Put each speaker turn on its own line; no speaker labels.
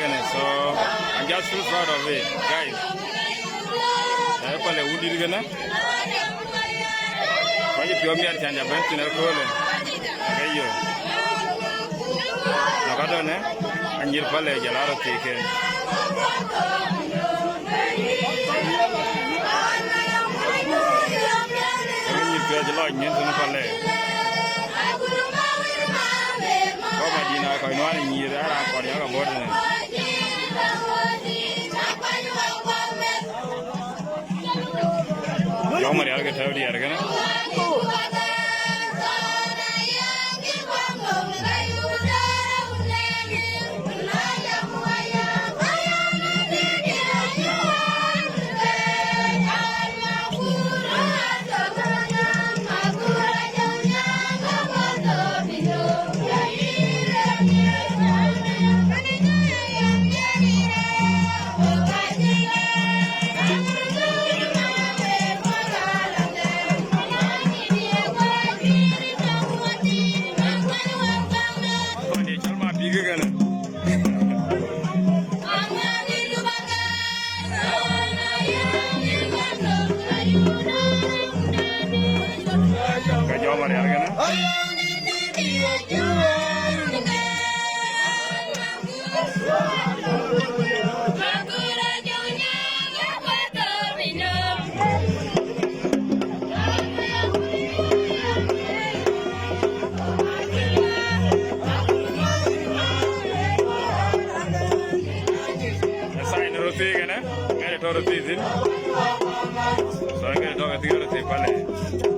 again, so I'm just so proud of it, guys. I call it Woody Gana. Why you pure me at Tanya Bent in a cooler? Okay, you. Nagadone, and you'll call it Jalaro taken. The Lord means in the palais. Come, Dina, I know in year for the other border. How many other get out here again? So I'm going to talk to you.